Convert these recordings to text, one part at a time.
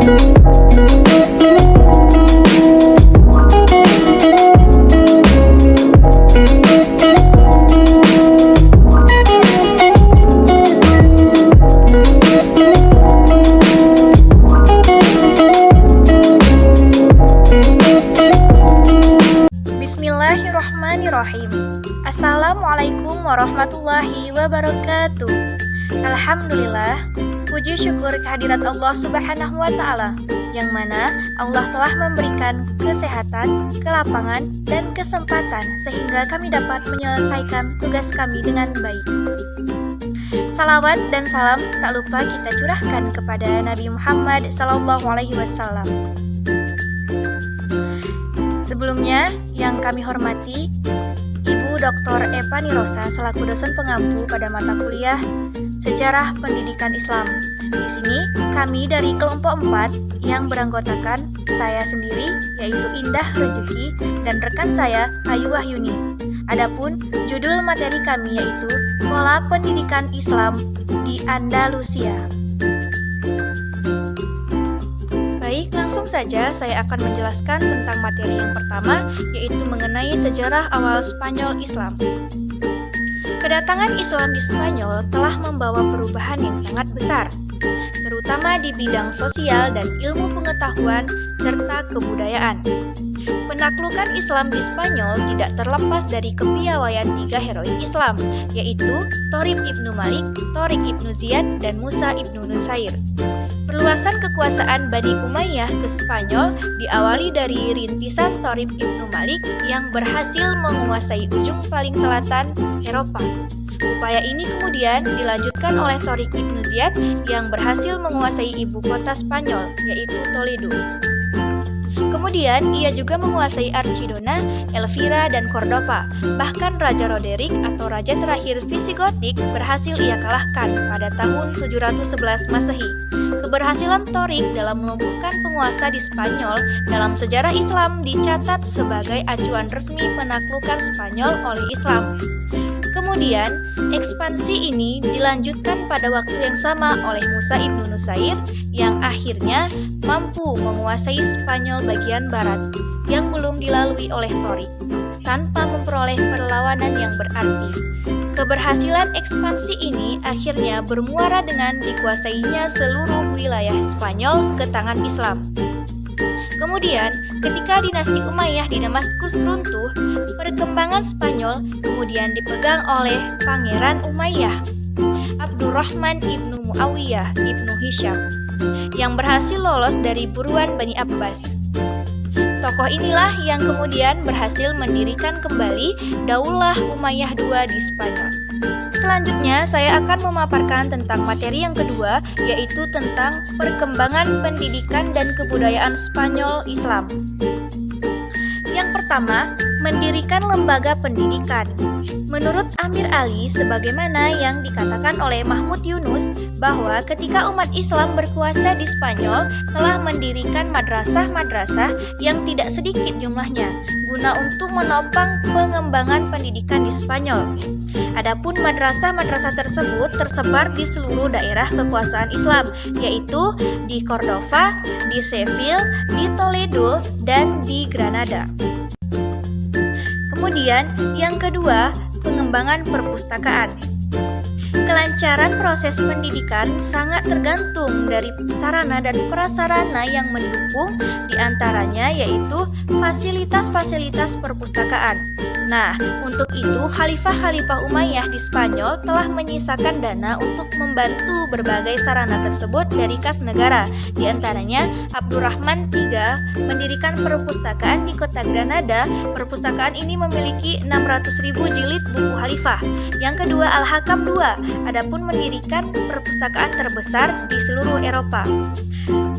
Bismillahirrahmanirrahim. Assalamualaikum warahmatullahi wabarakatuh. Alhamdulillah, puji syukur kehadirat Allah Subhanahu wa Ta'ala, yang mana Allah telah memberikan kesehatan, kelapangan, dan kesempatan sehingga kami dapat menyelesaikan tugas kami dengan baik. Salawat dan salam tak lupa kita curahkan kepada Nabi Muhammad SAW. Sebelumnya, yang kami hormati Ibu Dr. Eva Nirosa selaku dosen pengampu pada mata kuliah Sejarah Pendidikan Islam. Di sini kami dari kelompok 4 yang beranggotakan saya sendiri yaitu Indah Rezeki dan rekan saya Ayu Wahyuni. Adapun judul materi kami yaitu Pola Pendidikan Islam di Andalusia. Baik, langsung saja saya akan menjelaskan tentang materi yang pertama, yaitu mengenai sejarah awal Spanyol Islam. Kedatangan Islam di Spanyol telah membawa perubahan yang sangat besar, terutama di bidang sosial dan ilmu pengetahuan serta kebudayaan. Penaklukan Islam di Spanyol tidak terlepas dari kepiawaian 3 heroik Islam, yaitu Thorib ibnu Malik, Thariq ibnu Ziyad, dan Musa ibnu Nusair. Perluasan kekuasaan Bani Umayyah ke Spanyol diawali dari rintisan Thorib ibnu Malik yang berhasil menguasai ujung paling selatan Eropa. Upaya ini kemudian dilanjutkan oleh Thariq ibnu Ziyad yang berhasil menguasai ibu kota Spanyol, yaitu Toledo. Kemudian ia juga menguasai Archidona, Elvira, dan Cordova. Bahkan Raja Roderick atau raja terakhir Visigotik berhasil ia kalahkan pada tahun 711 Masehi. Keberhasilan Thariq dalam melumpuhkan penguasa di Spanyol dalam sejarah Islam dicatat sebagai acuan resmi penaklukan Spanyol oleh Islam. Kemudian, ekspansi ini dilanjutkan pada waktu yang sama oleh Musa ibnu Nusair yang akhirnya mampu menguasai Spanyol bagian barat yang belum dilalui oleh Thariq tanpa memperoleh perlawanan yang berarti. Keberhasilan ekspansi ini akhirnya bermuara dengan dikuasainya seluruh wilayah Spanyol ke tangan Islam. Kemudian, ketika dinasti Umayyah di Damaskus runtuh, perkembangan Spanyol kemudian dipegang oleh Pangeran Umayyah, Abdurrahman ibnu Muawiyah ibnu Hisham, yang berhasil lolos dari buruan Bani Abbas. Tokoh inilah yang kemudian berhasil mendirikan kembali Daulah Umayyah II di Spanyol. Selanjutnya, saya akan memaparkan tentang materi yang kedua, yaitu tentang perkembangan pendidikan dan kebudayaan Spanyol Islam. Yang pertama, mendirikan lembaga pendidikan. Menurut Amir Ali, sebagaimana yang dikatakan oleh Mahmud Yunus, bahwa ketika umat Islam berkuasa di Spanyol telah mendirikan madrasah-madrasah yang tidak sedikit jumlahnya, guna untuk menopang pengembangan pendidikan di Spanyol. Adapun madrasah-madrasah tersebut tersebar di seluruh daerah kekuasaan Islam, yaitu di Cordova, di Seville, di Toledo, dan di Granada. Kemudian, yang kedua, pengembangan perpustakaan. Kelancaran proses pendidikan sangat tergantung dari sarana dan prasarana yang mendukung, diantaranya yaitu fasilitas-fasilitas perpustakaan. Nah, untuk itu Khalifah-Khalifah Umayyah di Spanyol telah menyisakan dana untuk membantu berbagai sarana tersebut dari kas negara. Di antaranya, Abdurrahman III mendirikan perpustakaan di kota Granada. Perpustakaan ini memiliki 600.000 jilid buku Khalifah. Yang kedua, Al-Hakam II, adapun mendirikan perpustakaan terbesar di seluruh Eropa.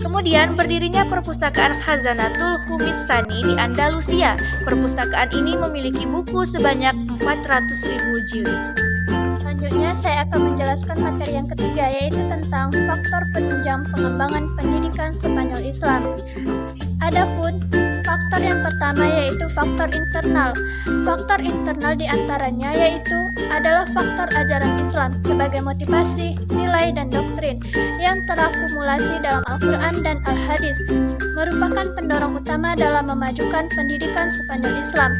Kemudian berdirinya perpustakaan Khazanatul Humissani di Andalusia. Perpustakaan ini memiliki buku sebanyak 400.000 jilid. Selanjutnya saya akan menjelaskan materi yang ketiga, yaitu tentang faktor penunjang pengembangan pendidikan Spanyol Islam. Adapun faktor yang pertama yaitu faktor internal. Faktor internal diantaranya yaitu adalah faktor ajaran Islam sebagai motivasi, nilai, dan doktrin yang terakumulasi dalam Al-Quran dan Al-Hadis, merupakan pendorong utama dalam memajukan pendidikan Spanyol Islam,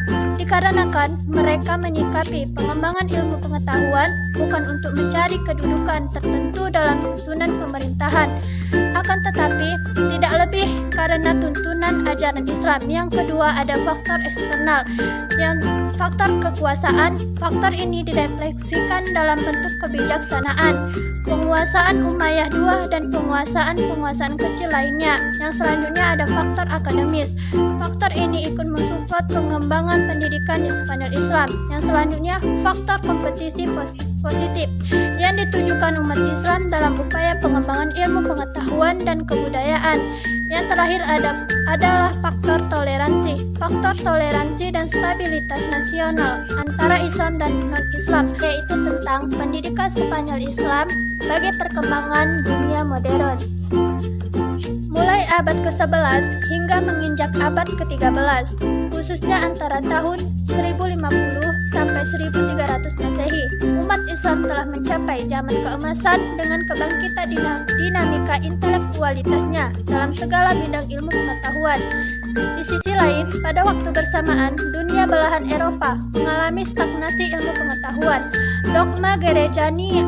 dikarenakan mereka menyikapi pengembangan ilmu pengetahuan bukan untuk mencari kedudukan tertentu dalam susunan pemerintahan, akan tetapi tidak lebih karena tuntunan ajaran Islam. Yang kedua, ada faktor eksternal, yang faktor kekuasaan. Faktor ini direfleksikan dalam bentuk kebijaksanaan, penguasaan Umayyah II dan penguasaan kecil lainnya. Yang selanjutnya ada faktor akademis. Faktor ini ikut mensupport pengembangan pendidikan di Spanyol Islam. Yang selanjutnya faktor kompetisi positif yang ditujukan umat Islam dalam upaya pengembangan ilmu pengetahuan dan kebudayaan. Yang terakhir adalah faktor toleransi. Faktor toleransi dan stabilitas nasional antara Islam dan non-Islam, yaitu tentang pendidikan Spanyol Islam bagi perkembangan dunia modern. Mulai abad ke-11 hingga menginjak abad ke-13, khususnya antara tahun 1050 sampai 1300 Masehi, umat Islam telah mencapai zaman keemasan dengan kebangkitan dinamika intelektualitasnya dalam segala bidang ilmu pengetahuan. Di sisi lain, pada waktu bersamaan, dunia belahan Eropa mengalami stagnasi ilmu pengetahuan. Dogma Gerejani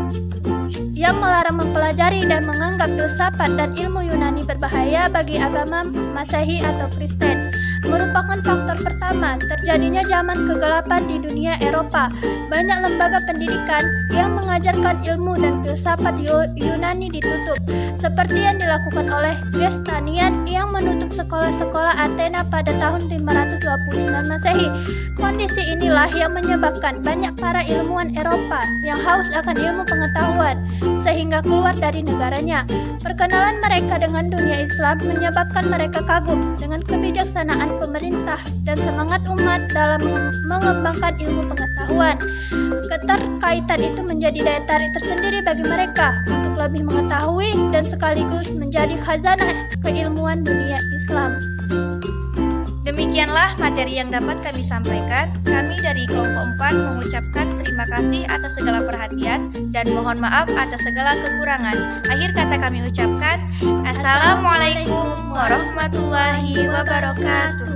yang melarang mempelajari dan menganggap filsafat dan ilmu Yunani berbahaya bagi agama Masehi atau Kristen merupakan faktor pertama terjadinya zaman kegelapan di dunia Eropa. Banyak lembaga pendidikan yang mengajarkan ilmu dan filsafat Yunani ditutup, seperti yang dilakukan oleh Vespasian yang menutup sekolah-sekolah Athena pada tahun 529 Masehi. Kondisi inilah yang menyebabkan banyak para ilmuwan Eropa yang haus akan ilmu pengetahuan sehingga keluar dari negaranya. Perkenalan mereka dengan dunia Islam menyebabkan mereka kagum dengan kebijaksanaan pemerintah dan semangat umat dalam mengembangkan ilmu pengetahuan. Keterkaitan itu menjadi daya tarik tersendiri bagi mereka untuk lebih mengetahui dan sekaligus menjadi khazanah keilmuan dunia Islam. Demikianlah materi yang dapat kami sampaikan. Kami dari kelompok 4 mengucapkan terima kasih atas segala perhatian dan mohon maaf atas segala kekurangan. Akhir kata kami ucapkan, Assalamualaikum warahmatullahi wabarakatuh.